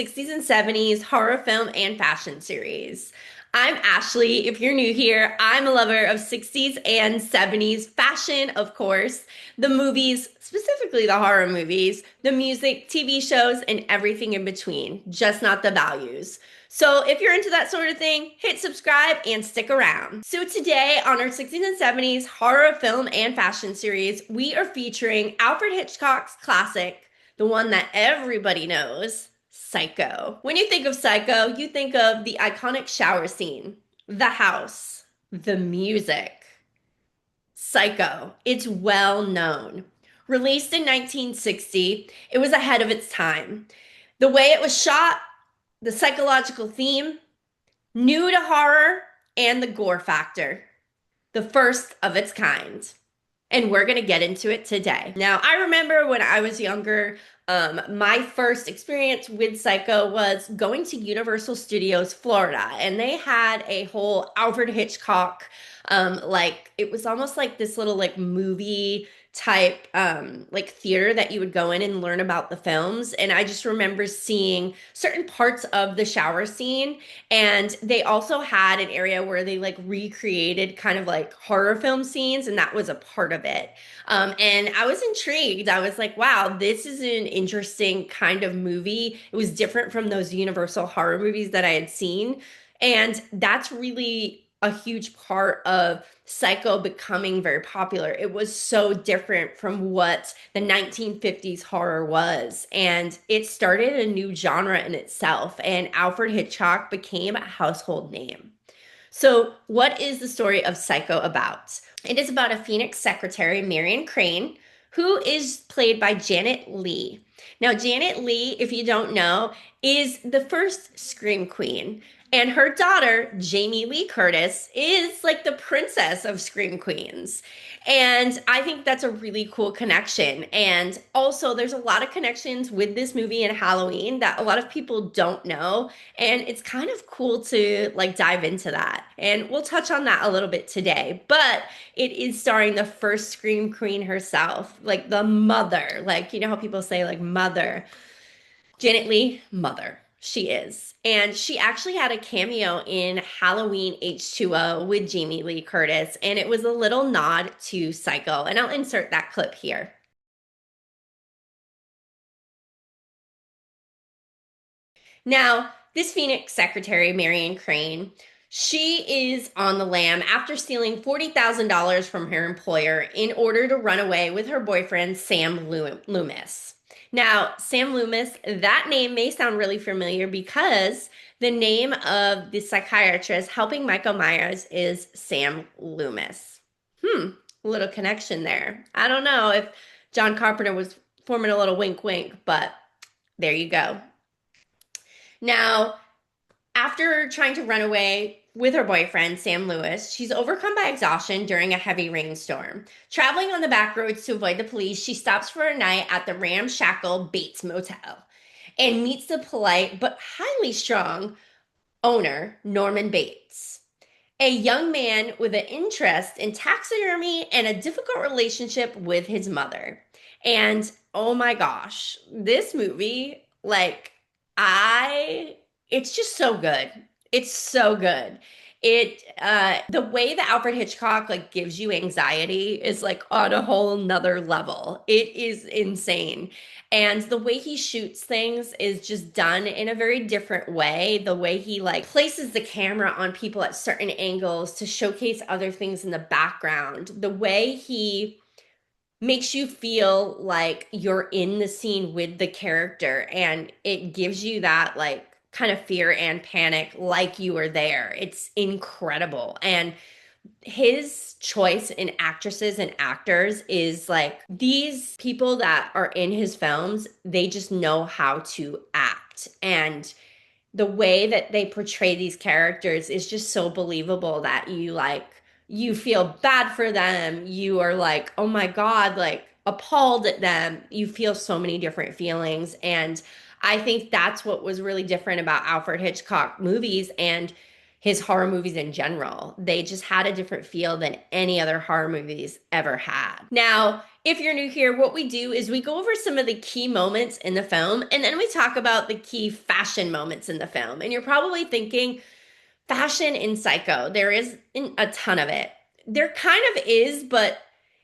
60s and 70s horror film and fashion series. I'm Ashley. If you're new here, I'm a lover of 60s and 70s fashion, of course, the movies, specifically the horror movies, the music, TV shows, and everything in between, just not the values. So if you're into that sort of thing, hit subscribe and stick around. So today on our 60s and 70s horror film and fashion series, we are featuring Alfred Hitchcock's classic, the one that everybody knows, Psycho. When you think of Psycho, you think of the iconic shower scene, the house, the music. Psycho, it's well known. Released in 1960, it was ahead of its time. The way it was shot, the psychological theme, new to horror, and the gore factor. The first of its kind. And we're going to get into it today. Now, I remember when I was younger, my first experience with Psycho was going to Universal Studios Florida, and they had a whole Alfred Hitchcock, like it was almost like this little like movie type like theater that you would go in and learn about the films. And I just remember seeing certain parts of the shower scene, and they also had an area where they like recreated kind of like horror film scenes, and that was a part of it. And I was intrigued. I was like, wow, this is an interesting kind of movie. It was different from those Universal horror movies that I had seen. And that's really a huge part of Psycho becoming very popular. It was so different from what the 1950s horror was. And it started a new genre in itself. And Alfred Hitchcock became a household name. So, what is the story of Psycho about? It is about a Phoenix secretary, Marion Crane, who is played by Janet Leigh. Now, Janet Leigh, if you don't know, is the first Scream Queen. And her daughter, Jamie Lee Curtis, is like the princess of Scream Queens. And I think that's a really cool connection. And also, there's a lot of connections with this movie and Halloween that a lot of people don't know. And it's kind of cool to like dive into that. And we'll touch on that a little bit today. But it is starring the first Scream Queen herself, like the mother. Like, you know how people say, like, mother. Janet Leigh, mother. She is. And she actually had a cameo in Halloween H2O with Jamie Lee Curtis, and it was a little nod to Psycho. And I'll insert that clip here. Now, this Phoenix secretary, Marion Crane, she is on the lam after stealing $40,000 from her employer in order to run away with her boyfriend, Sam Loomis. Now, Sam Loomis, that name may sound really familiar because the name of the psychiatrist helping Michael Myers is Sam Loomis. A little connection there. I don't know if John Carpenter was forming a little wink wink, but there you go. Now, after trying to run away with her boyfriend, Sam Lewis, she's overcome by exhaustion during a heavy rainstorm. Traveling on the back roads to avoid the police, she stops for a night at the ramshackle Bates Motel and meets the polite but highly strong owner, Norman Bates, a young man with an interest in taxidermy and a difficult relationship with his mother. And oh my gosh, this movie, like, I it's just so good. It's so good. It the way that Alfred Hitchcock like gives you anxiety is like on a whole nother level. It is insane. And the way he shoots things is just done in a very different way. The way he like places the camera on people at certain angles to showcase other things in the background. The way he makes you feel like you're in the scene with the character, and it gives you that like kind of fear and panic like you were there. It's incredible. And his choice in actresses and actors is like these people that are in his films, they just know how to act. And the way that they portray these characters is just so believable that you like you feel bad for them. You are like, oh my God, like appalled at them. You feel so many different feelings. And I think that's what was really different about Alfred Hitchcock movies. And his horror movies in general. They just had a different feel than any other horror movies ever had. Now, if you're new here, what we do is we go over some of the key moments in the film, and then we talk about the key fashion moments in the film. And you're probably thinking, fashion in Psycho, there is a ton of it. There kind of is, but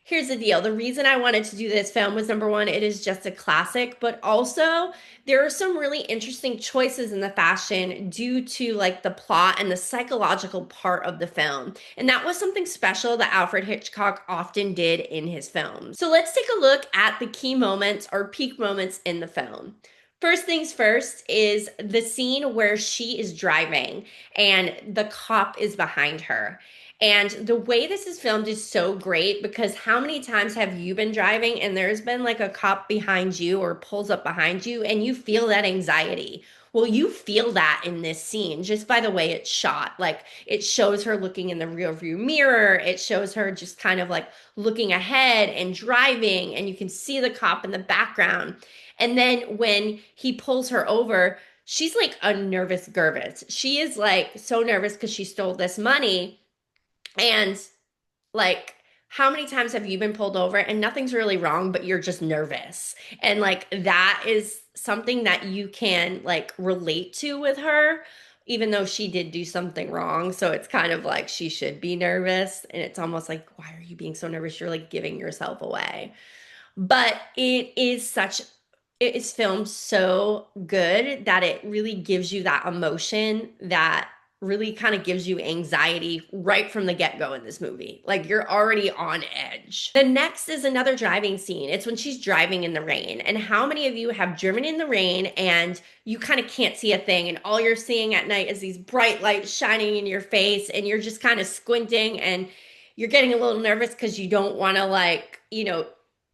here's the deal. The reason I wanted to do this film was number one, it is just a classic, but also there are some really interesting choices in the fashion due to like the plot and the psychological part of the film. And that was something special that Alfred Hitchcock often did in his films. So let's take a look at the key moments or peak moments in the film. First things first is the scene where she is driving and the cop is behind her. And the way this is filmed is so great because how many times have you been driving and there's been like a cop behind you or pulls up behind you and you feel that anxiety? Well, you feel that in this scene just by the way it's shot. Like it shows her looking in the rear view mirror. It shows her just kind of like looking ahead and driving, and you can see the cop in the background. And then when he pulls her over, she's like a nervous Gervitz. She is like so nervous because she stole this money. And like, how many times have you been pulled over and nothing's really wrong, but you're just nervous? And like, that is something that you can like relate to with her, even though she did do something wrong. So it's kind of like she should be nervous. And it's almost like, why are you being so nervous? You're like giving yourself away. But it is filmed so good that it really gives you that emotion that really kind of gives you anxiety right from the get-go in this movie. Like you're already on edge. The next is another driving scene. It's when she's driving in the rain. And how many of you have driven in the rain and you kind of can't see a thing and all you're seeing at night is these bright lights shining in your face and you're just kind of squinting and you're getting a little nervous because you don't want to like,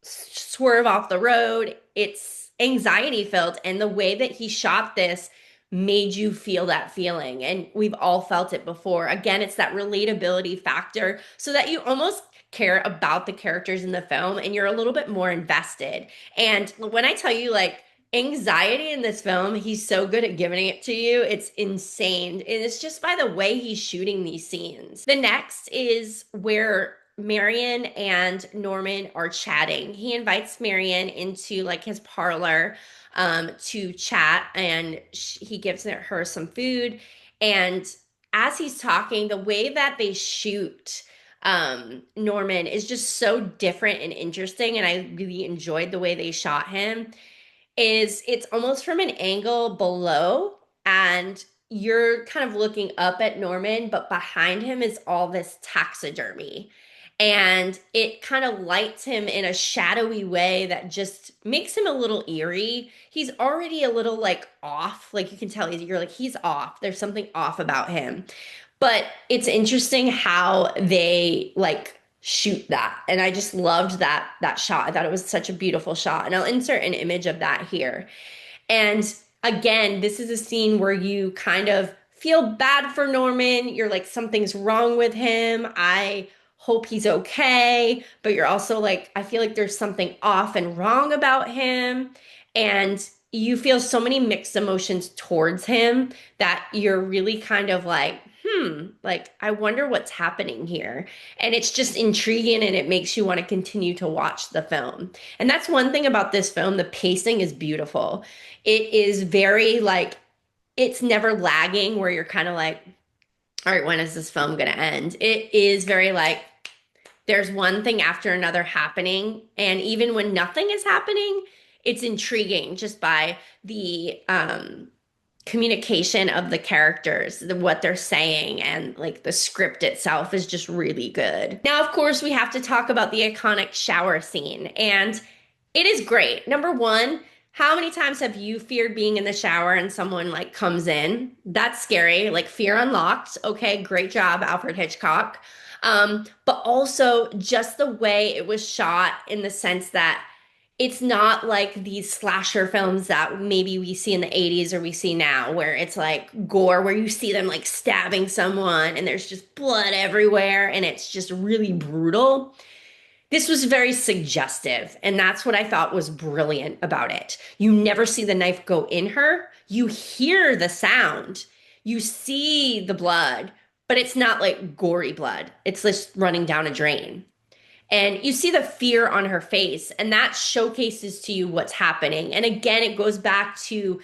swerve off the road. It's anxiety filled. And the way that he shot this made you feel that feeling. And we've all felt it before. Again, it's that relatability factor so that you almost care about the characters in the film and you're a little bit more invested. And when I tell you, like, anxiety in this film, he's so good at giving it to you. It's insane. And it's just by the way he's shooting these scenes. The next is where Marion and Norman are chatting. He invites Marion into like his parlor to chat, and he gives her some food. And as he's talking, the way that they shoot Norman is just so different and interesting, and I really enjoyed the way they shot him. It's almost from an angle below, and you're kind of looking up at Norman, but behind him is all this taxidermy. And it kind of lights him in a shadowy way that just makes him a little eerie. He's already a little like off. Like you can tell you're like, he's off. There's something off about him. But it's interesting how they like shoot that. And I just loved that shot. I thought it was such a beautiful shot. And I'll insert an image of that here. And again, this is a scene where you kind of feel bad for Norman. You're like, something's wrong with him. I hope he's okay. But you're also like, I feel like there's something off and wrong about him. And you feel so many mixed emotions towards him that you're really kind of like, like, I wonder what's happening here. And it's just intriguing and it makes you want to continue to watch the film. And that's one thing about this film. The pacing is beautiful. It is very like, it's never lagging where you're kind of like, all right, when is this film going to end? It is very like, there's one thing after another happening. And even when nothing is happening, it's intriguing just by the communication of the characters, what they're saying, and like the script itself is just really good. Now, of course, we have to talk about the iconic shower scene, and it is great. Number one, how many times have you feared being in the shower and someone like comes in? That's scary, like fear unlocked. Okay, great job, Alfred Hitchcock. But also just the way it was shot in the sense that it's not like these slasher films that maybe we see in the 80s or we see now, where it's like gore, where you see them like stabbing someone and there's just blood everywhere and it's just really brutal. This was very suggestive, and that's what I thought was brilliant about it. You never see the knife go in her. You hear the sound. you see the blood, but it's not like gory blood. It's just running down a drain. And you see the fear on her face, and that showcases to you what's happening. And again, it goes back to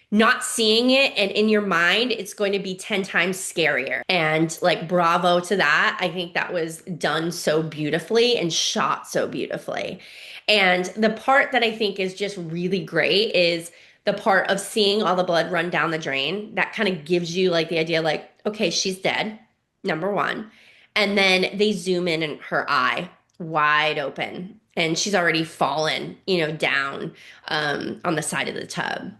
not seeing it, and in your mind it's going to be 10 times scarier, and like bravo to that. I think that was done so beautifully and shot so beautifully. And the part that I think is just really great is the part of seeing all the blood run down the drain. That kind of gives you like the idea, like, okay, she's dead, number one. And then they zoom in and her eye wide open, and she's already fallen, down on the side of the tub.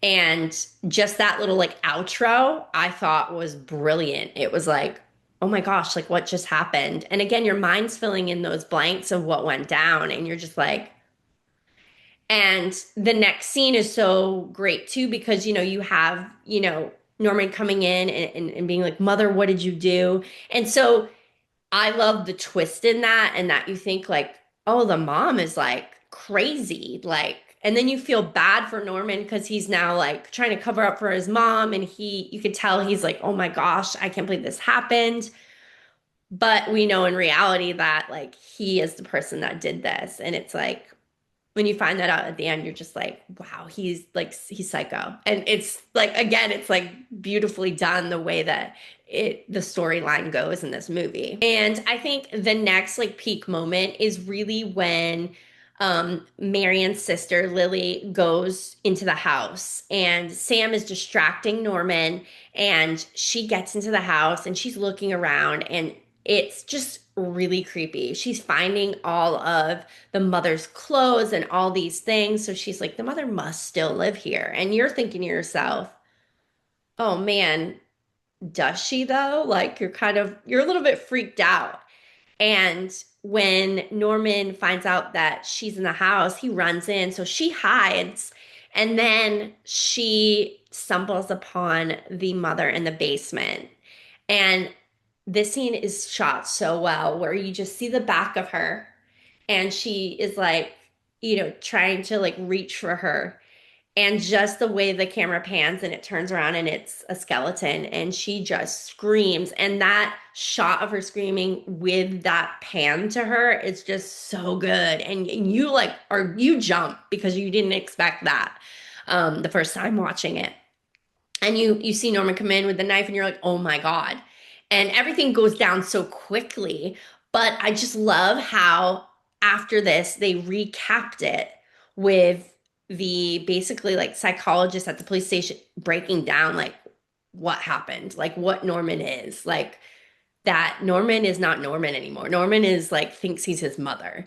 And just that little like outro, I thought was brilliant. It was like, oh my gosh, like what just happened? And again, your mind's filling in those blanks of what went down, and you're just like, and the next scene is so great too, because you have, Norman coming in and being like, Mother, what did you do? And so I love the twist in that, and that you think like, oh, the mom is like crazy, like, and then you feel bad for Norman because he's now like trying to cover up for his mom, and you could tell he's like, oh my gosh, I can't believe this happened. But we know in reality that like he is the person that did this, and it's like when you find that out at the end, you're just like, wow, he's psycho. And it's like, again, it's like beautifully done the way that the storyline goes in this movie. And I think the next like peak moment is really when Marion's sister Lily goes into the house, and Sam is distracting Norman, and she gets into the house and she's looking around, and it's just really creepy. She's finding all of the mother's clothes and all these things. So she's like, the mother must still live here. And you're thinking to yourself, oh man, does she though? Like you're a little bit freaked out. And when Norman finds out that she's in the house, he runs in. So she hides. And then she stumbles upon the mother in the basement. And this scene is shot so well, where you just see the back of her, and she is like, trying to like reach for her. And just the way the camera pans and it turns around and it's a skeleton, and she just screams. And that shot of her screaming with that pan to her is just so good. And you like, or you jump because you didn't expect that the first time watching it. And you see Norman come in with the knife, and you're like, oh my God. And everything goes down so quickly. But I just love how after this they recapped it with the basically like psychologist at the police station breaking down like what happened, like what Norman is, like that Norman is not Norman anymore. Norman is like thinks he's his mother.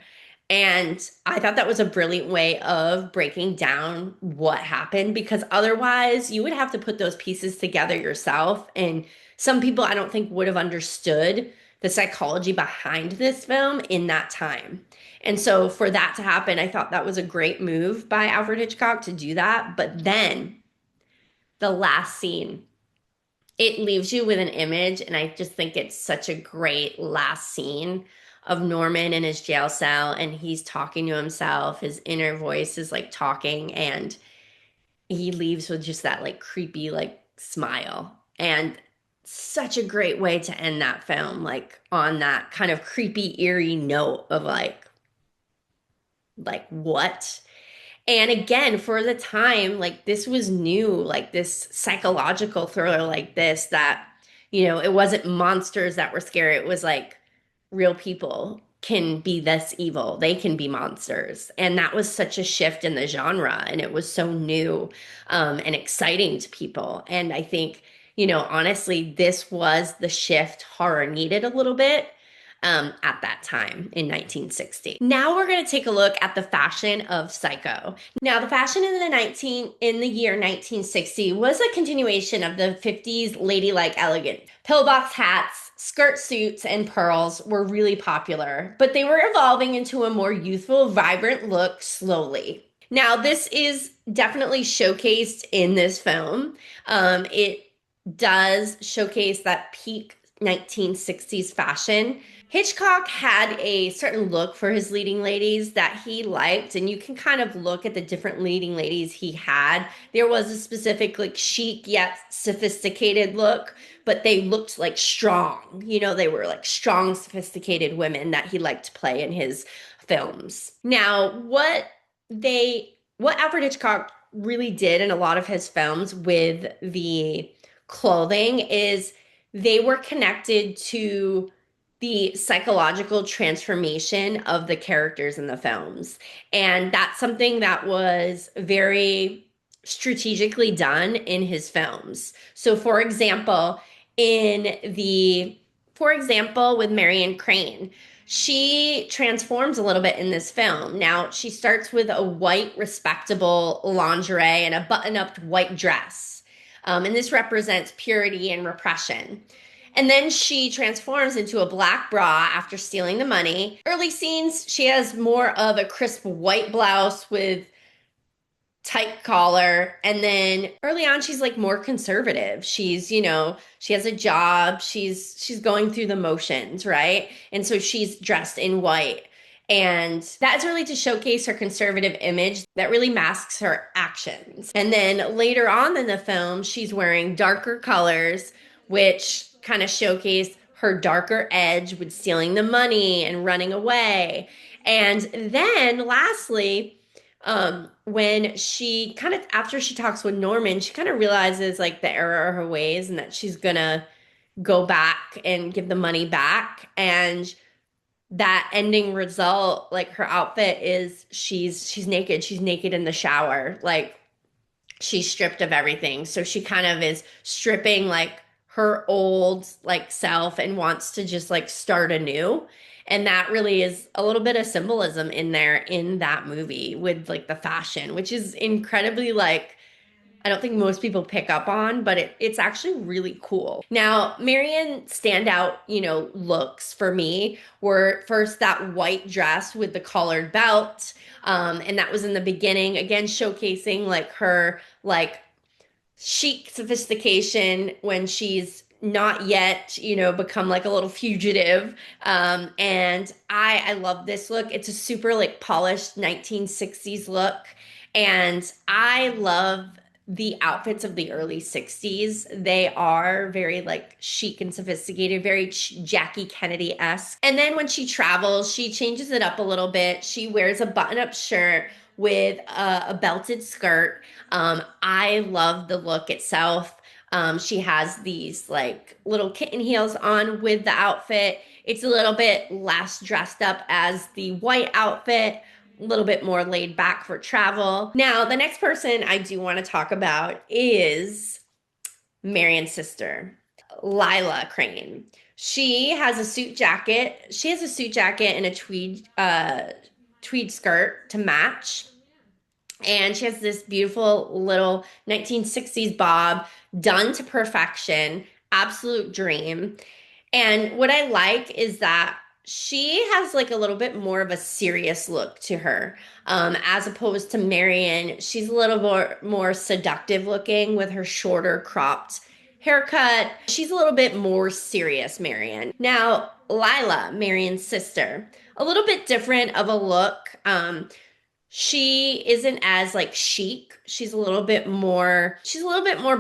And I thought that was a brilliant way of breaking down what happened, because otherwise you would have to put those pieces together yourself. And some people I don't think would have understood the psychology behind this film in that time. And so for that to happen, I thought that was a great move by Alfred Hitchcock to do that. But then the last scene, it leaves you with an image, and I just think it's such a great last scene of Norman in his jail cell, and he's talking to himself. His inner voice is like talking, and he leaves with just that like creepy like smile. And such a great way to end that film, like on that kind of creepy, eerie note of like what? And again, for the time, like this was new, like this psychological thriller like this, that, it wasn't monsters that were scary. It was like real people can be this evil. They can be monsters. And that was such a shift in the genre. And it was so new and exciting to people. And I think, honestly, this was the shift horror needed a little bit at that time in 1960. Now we're going to take a look at the fashion of Psycho. Now, the fashion in the year 1960 was a continuation of the 50s ladylike elegance. Pillbox hats, skirt suits, and pearls were really popular, but they were evolving into a more youthful, vibrant look slowly. Now, this is definitely showcased in this film. It does showcase that peak 1960s fashion. Hitchcock had a certain look for his leading ladies that he liked, and you can kind of look at the different leading ladies he had. There was a specific, like, chic yet sophisticated look, but they looked like strong. They were like strong, sophisticated women that he liked to play in his films. Now, what Alfred Hitchcock really did in a lot of his films with the clothing is they were connected to the psychological transformation of the characters in the films. And that's something that was very strategically done in his films. So in the for example, with Marion Crane, she transforms a little bit in this film. Now, she starts with a white, respectable lingerie and a button up white dress. And this represents purity and repression. And then she transforms into a black bra after stealing the money. Early scenes, she has more of a crisp white blouse with tight collar. And then early on, she's like more conservative. She has a job. She's going through the motions, right? And so she's dressed in white. And that's really to showcase her conservative image that really masks her actions. And then later on in the film, she's wearing darker colors, which kind of showcase her darker edge with stealing the money and running away. And then lastly, when she kind of after she talks with Norman, she kind of realizes like the error of her ways and that she's gonna go back and give the money back. And that ending result, like her outfit is she's naked. She's naked in the shower. Like she's stripped of everything. So she kind of is stripping like her old like self and wants to just like start anew. And that really is a little bit of symbolism in there in that movie with like the fashion, which is incredibly like I don't think most people pick up on, but it's actually really cool. Now, Marion standout, looks for me were first that white dress with the collared belt. And that was in the beginning, again, showcasing like her like chic sophistication when she's not yet, become like a little fugitive. And I love this look. It's a super like polished 1960s look. And I love the outfits of the early 60s. They are very like chic and sophisticated, very Jackie Kennedy-esque. And then when she travels, she changes it up a little bit. She wears a button-up shirt with a belted skirt. I love the look itself. She has these like little kitten heels on with the outfit. It's a little bit less dressed up as the white outfit, a little bit more laid back for travel. Now, the next person I do want to talk about is Marion's sister, Lila Crane. She has a suit jacket. She has a suit jacket and a tweed skirt to match. And she has this beautiful little 1960s bob done to perfection, absolute dream. And what I like is that she has like a little bit more of a serious look to her, as opposed to Marion. She's a little more seductive looking with her shorter cropped haircut. She's a little bit more serious, Marion. Now, Lila, Marion's sister, a little bit different of a look. She isn't as like chic. She's a little bit more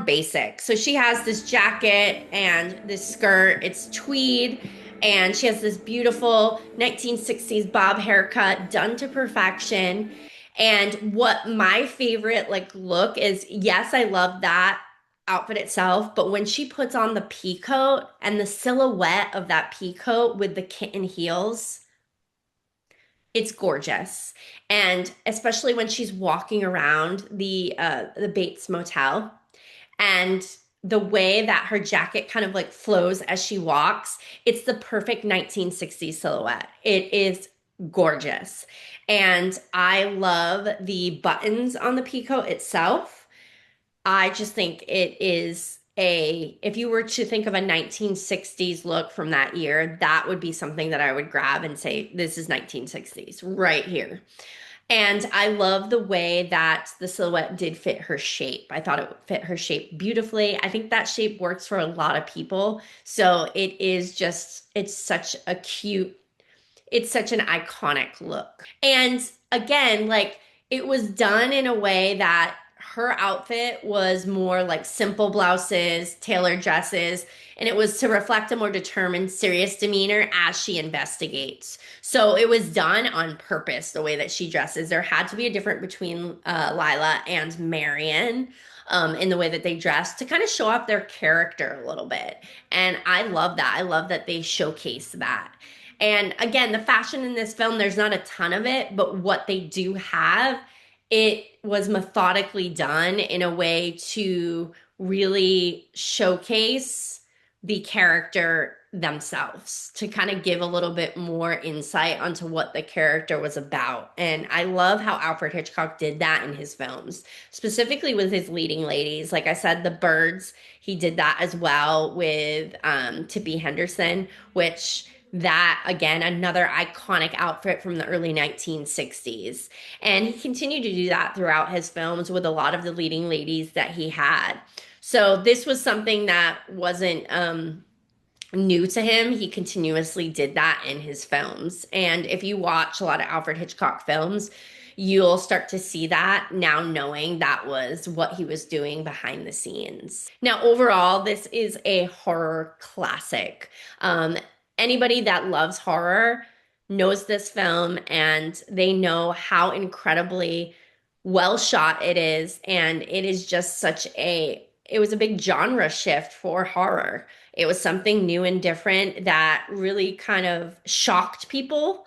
basic. So she has this jacket and this skirt. It's tweed and she has this beautiful 1960s bob haircut done to perfection. And what my favorite like look is, yes, I love that outfit itself, but when she puts on the pea coat and the silhouette of that pea coat with the kitten heels, it's gorgeous. And especially when she's walking around the Bates Motel and the way that her jacket kind of like flows as she walks, it's the perfect 1960s silhouette. It is gorgeous. And I love the buttons on the peacoat itself. I just think it is if you were to think of a 1960s look from that year, that would be something that I would grab and say, this is 1960s right here. And I love the way that the silhouette did fit her shape. I thought it fit her shape beautifully. I think that shape works for a lot of people. So it is just, it's such an iconic look. And again, like it was done in a way that her outfit was more like simple blouses, tailored dresses, and it was to reflect a more determined, serious demeanor as she investigates. So it was done on purpose, the way that she dresses. There had to be a difference between Lila and Marion. In the way that they dress to kind of show off their character a little bit. And I love that. I love that they showcase that. And again, the fashion in this film, there's not a ton of it, but what they do have, it was methodically done in a way to really showcase the character themselves, to kind of give a little bit more insight onto what the character was about. And I love how Alfred Hitchcock did that in his films, specifically with his leading ladies. Like I said, the birds, he did that as well with Tippi Henderson, which that again another iconic outfit from the early 1960s, and he continued to do that throughout his films with a lot of the leading ladies that he had. So this was something that wasn't new to him. He continuously did that in his films, and if you watch a lot of Alfred Hitchcock films, you'll start to see that now, knowing that was what he was doing behind the scenes. Now, overall, this is a horror classic. Anybody that loves horror knows this film, and they know how incredibly well shot it is. And it is just it was a big genre shift for horror. It was something new and different that really kind of shocked people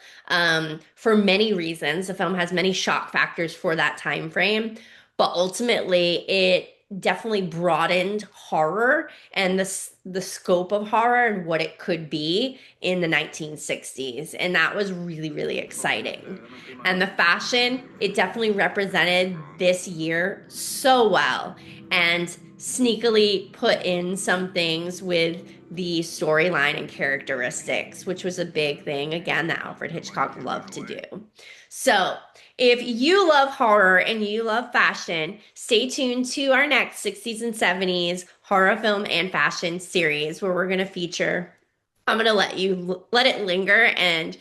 for many reasons. The film has many shock factors for that time frame, but ultimately it definitely broadened horror and the scope of horror and what it could be in the 1960s, and that was really, really exciting. And the fashion, it definitely represented this year so well, and sneakily put in some things with the storyline and characteristics, which was a big thing again that Alfred Hitchcock loved to do. So if you love horror and you love fashion, stay tuned to our next 60s and 70s horror film and fashion series, where we're going to feature, I'm going to let it linger and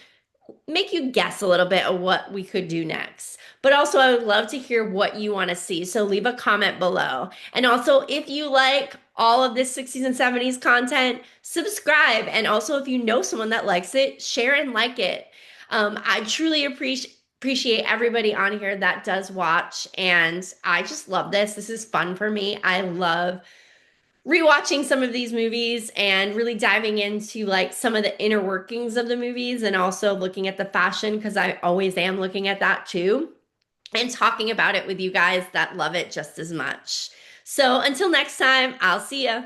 make you guess a little bit of what we could do next. But also, I would love to hear what you want to see. So leave a comment below. And also, if you like all of this 60s and 70s content, subscribe. And also, if you know someone that likes it, share and like it. I truly appreciate everybody on here that does watch, and I just love this. This is fun for me. I love rewatching some of these movies and really diving into like some of the inner workings of the movies, and also looking at the fashion, because I always am looking at that too, and talking about it with you guys that love it just as much. So until next time, I'll see ya.